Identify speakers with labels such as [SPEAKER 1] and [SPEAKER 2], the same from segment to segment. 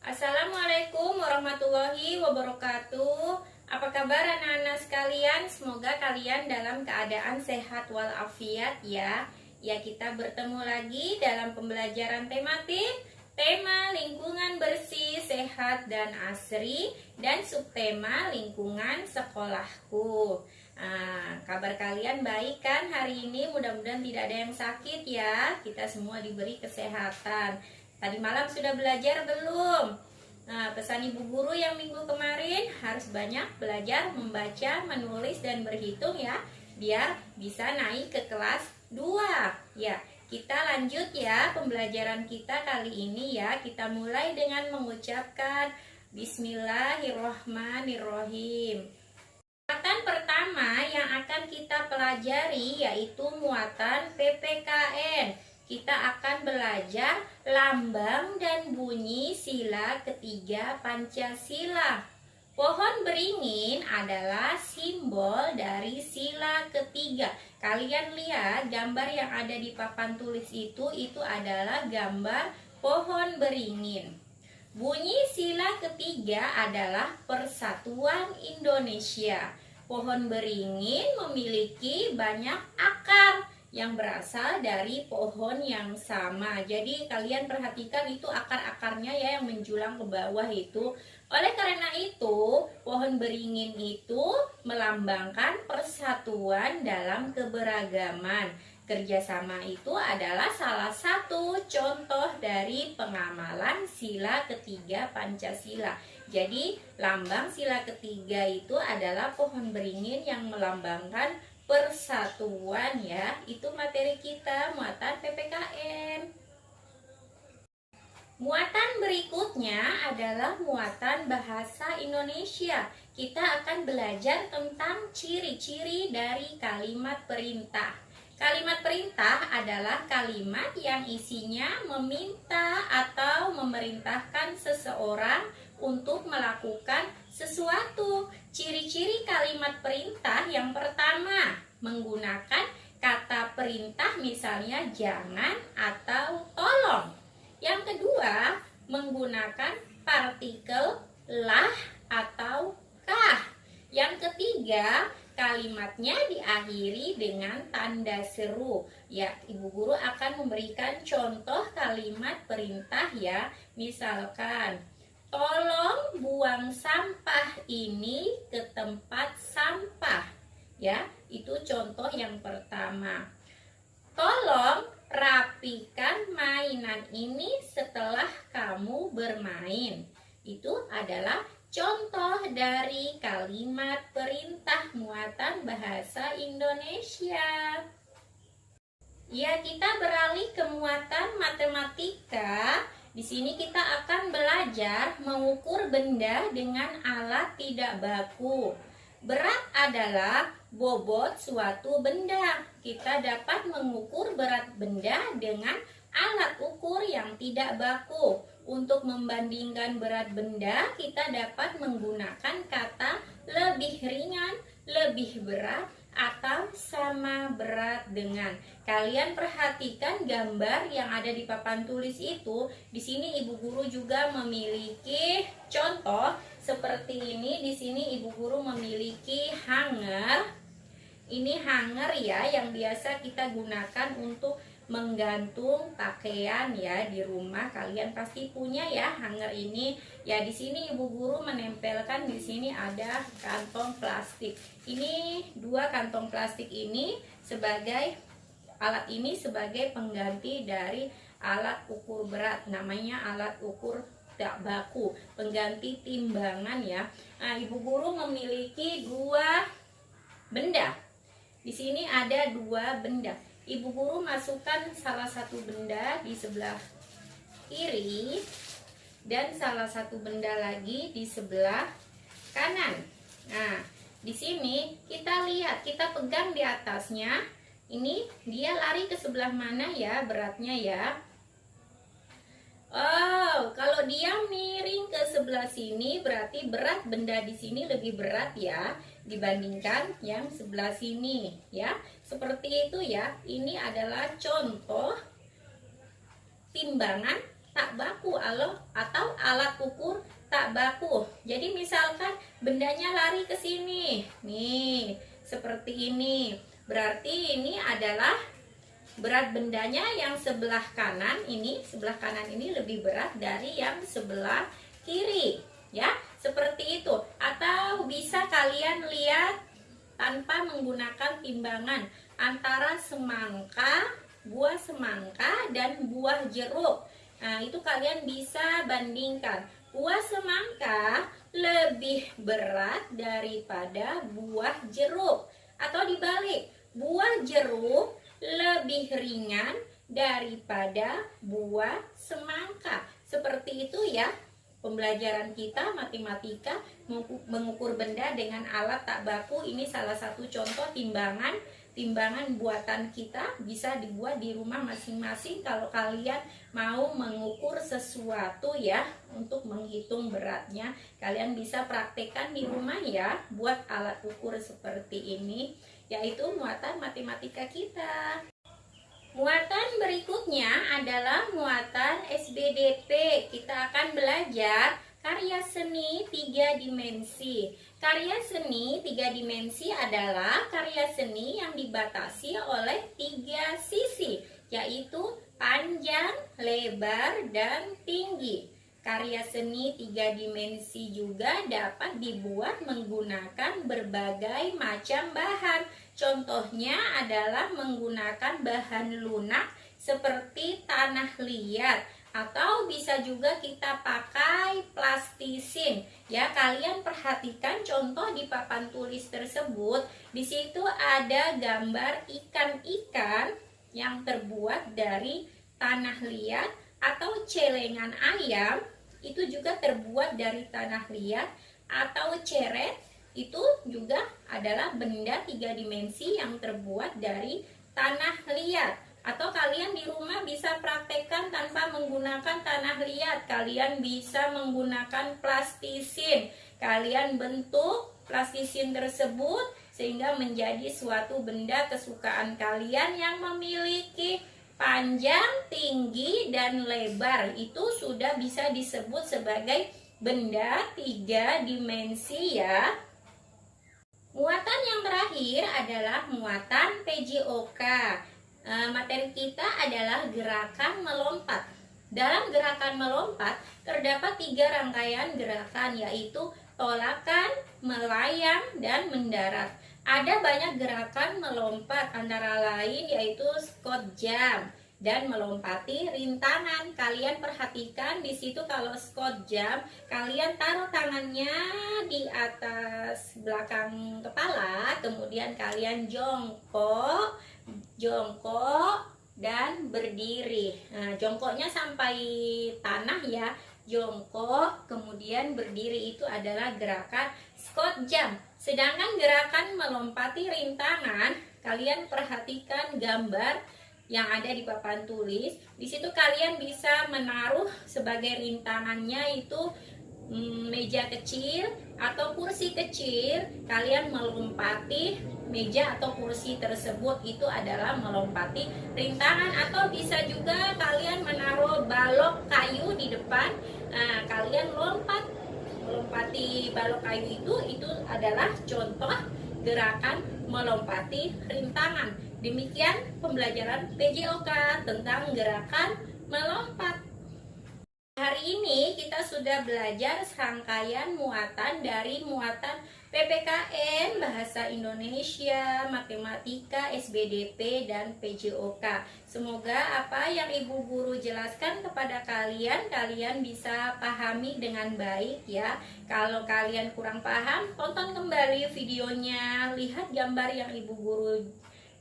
[SPEAKER 1] Assalamualaikum warahmatullahi wabarakatuh. Apa kabar anak-anak sekalian? Semoga kalian dalam keadaan sehat walafiat ya. Ya, kita bertemu lagi dalam pembelajaran tematik tema lingkungan bersih, sehat, dan asri, dan subtema lingkungan sekolahku. Kabar kalian baik kan hari ini? Mudah-mudahan tidak ada yang sakit ya. Kita semua diberi kesehatan. Tadi malam sudah belajar belum? Nah, pesan ibu guru yang minggu kemarin harus banyak belajar membaca, menulis, dan berhitung ya, biar bisa naik ke kelas 2. Ya, kita lanjut ya pembelajaran kita kali ini ya. Kita mulai dengan mengucapkan Bismillahirrohmanirrohim. Muatan pertama yang akan kita pelajari yaitu muatan PPKN. Kita akan belajar lambang dan bunyi sila ketiga Pancasila. Pohon beringin adalah simbol dari sila ketiga. Kalian lihat gambar yang ada di papan tulis itu adalah gambar pohon beringin. Bunyi sila ketiga adalah Persatuan Indonesia. Pohon beringin memiliki banyak akar yang berasal dari pohon yang sama. Jadi kalian perhatikan itu akar-akarnya ya yang menjulang ke bawah itu. Oleh karena itu, pohon beringin itu melambangkan persatuan dalam keberagaman. Kerjasama itu adalah salah satu contoh dari pengamalan sila ketiga Pancasila. Jadi lambang sila ketiga itu adalah pohon beringin yang melambangkan persatuan ya. Itu materi kita muatan PPKN. Muatan berikutnya adalah muatan bahasa Indonesia. Kita akan belajar tentang ciri-ciri dari kalimat perintah. Kalimat perintah adalah kalimat yang isinya meminta atau memerintahkan seseorang untuk melakukan sesuatu. Ciri-ciri kalimat perintah yang pertama, menggunakan kata perintah misalnya jangan atau tolong. Yang kedua, menggunakan partikel lah atau kah. Yang ketiga, kalimatnya diakhiri dengan tanda seru. Ya, ibu guru akan memberikan contoh kalimat perintah ya. Misalkan, tolong buang sampah ini ke tempat sampah. Ya, itu contoh yang pertama. Tolong rapikan mainan ini setelah kamu bermain. Itu adalah contoh dari kalimat perintah muatan bahasa Indonesia. Ya, kita beralih ke muatan matematika. Di sini kita akan belajar mengukur benda dengan alat tidak baku. Berat adalah bobot suatu benda. Kita dapat mengukur berat benda dengan alat ukur yang tidak baku. Untuk membandingkan berat benda, kita dapat menggunakan kata lebih ringan, lebih berat, atau sama berat dengan. Kalian perhatikan gambar yang ada di papan tulis itu. Di sini ibu guru juga memiliki contoh seperti ini. Di sini ibu guru memiliki hanger. Ini hanger ya yang biasa kita gunakan untuk menggantung pakaian ya di rumah. Kalian pasti punya ya hanger ini. Ya, di sini ibu guru menempelkan di sini ada kantong plastik. Ini dua kantong plastik ini sebagai alat ini sebagai pengganti dari alat ukur berat. Namanya alat ukur tak baku, pengganti timbangan ya. Nah, ibu guru memiliki dua benda. Di sini ada dua benda. Ibu guru masukkan salah satu benda di sebelah kiri dan salah satu benda lagi di sebelah kanan. Nah, di sini kita lihat, kita pegang di atasnya. Ini dia lari ke sebelah mana ya beratnya ya? Oh, kalau dia miring ke sebelah sini berarti berat benda di sini lebih berat ya dibandingkan yang sebelah sini ya. Seperti itu ya. Ini adalah contoh timbangan tak baku atau alat ukur tak baku. Jadi misalkan bendanya lari ke sini, nih seperti ini, berarti ini adalah berat bendanya yang sebelah kanan ini lebih berat dari yang sebelah kiri, ya, seperti itu. Atau bisa kalian lihat tanpa menggunakan timbangan antara buah semangka dan buah jeruk. Nah, itu kalian bisa bandingkan. Buah semangka lebih berat daripada buah jeruk. Atau dibalik, buah jeruk lebih ringan daripada buah semangka. Seperti itu ya. Pembelajaran kita matematika mengukur benda dengan alat tak baku ini salah satu contoh timbangan buatan kita, bisa dibuat di rumah masing-masing kalau kalian mau mengukur sesuatu ya, untuk menghitung beratnya. Kalian bisa praktekkan di rumah ya, buat alat ukur seperti ini, yaitu muatan matematika kita. Muatan berikutnya adalah muatan SBDP. Kita akan belajar karya seni 3 dimensi. Karya seni 3 dimensi adalah karya seni yang dibatasi oleh 3 sisi, yaitu panjang, lebar, dan tinggi. Karya seni 3 dimensi juga dapat dibuat menggunakan berbagai macam bahan. Contohnya adalah menggunakan bahan lunak seperti tanah liat, atau bisa juga kita pakai plastisin. Ya, kalian perhatikan contoh di papan tulis tersebut. Di situ ada gambar ikan-ikan yang terbuat dari tanah liat, atau celengan ayam itu juga terbuat dari tanah liat, atau ceret itu juga adalah benda 3 dimensi yang terbuat dari tanah liat. Atau kalian di rumah bisa praktekkan tanpa menggunakan tanah liat. Kalian bisa menggunakan plastisin. Kalian bentuk plastisin tersebut sehingga menjadi suatu benda kesukaan kalian yang memiliki panjang, tinggi, dan lebar. Itu sudah bisa disebut sebagai benda 3 dimensi ya. Muatan yang terakhir adalah muatan PJOK. Materi kita adalah gerakan melompat. Dalam gerakan melompat terdapat 3 rangkaian gerakan, yaitu tolakan, melayang, dan mendarat. Ada banyak gerakan melompat, antara lain yaitu squat jump dan melompati rintangan. Kalian perhatikan di situ, kalau squat jump kalian taruh tangannya di atas belakang kepala, kemudian kalian jongkok dan berdiri. Nah, jongkoknya sampai tanah ya, jongkok kemudian berdiri, itu adalah gerakan squat jump. Sedangkan gerakan melompati rintangan, kalian perhatikan gambar yang ada di papan tulis. Di situ kalian bisa menaruh sebagai rintangannya itu meja kecil atau kursi kecil. Kalian melompati meja atau kursi tersebut, itu adalah melompati rintangan. Atau bisa juga kalian menaruh balok kayu di depan. Nah, kalian melompati balok kayu, itu adalah contoh gerakan melompati rintangan. Demikian pembelajaran PJOK tentang gerakan melompat. Hari ini kita sudah belajar serangkaian muatan dari muatan PPKN, Bahasa Indonesia, Matematika, SBDP, dan PJOK. Semoga apa yang Ibu Guru jelaskan kepada kalian bisa pahami dengan baik ya. Kalau kalian kurang paham, tonton kembali videonya, lihat gambar yang Ibu Guru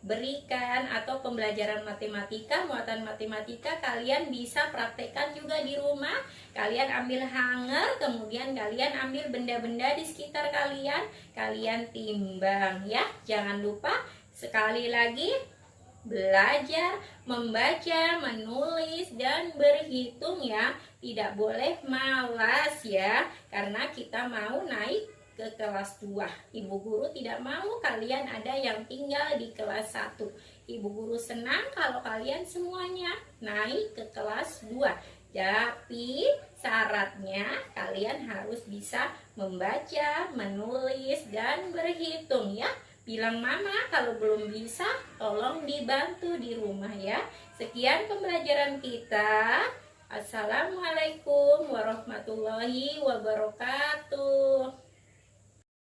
[SPEAKER 1] berikan, atau pembelajaran matematika, muatan matematika kalian bisa praktekkan juga di rumah. Kalian ambil hanger, kemudian kalian ambil benda-benda di sekitar kalian, kalian timbang ya. Jangan lupa sekali lagi belajar membaca, menulis, dan berhitung ya. Tidak boleh malas ya, karena kita mau naik ke kelas 2. Ibu Guru tidak mau kalian ada yang tinggal di kelas 1. Ibu Guru senang kalau kalian semuanya naik ke kelas 2. Tapi syaratnya kalian harus bisa membaca, menulis, dan berhitung ya. Bilang mama kalau belum bisa, tolong dibantu di rumah ya. Sekian pembelajaran kita. Assalamualaikum warahmatullahi wabarakatuh.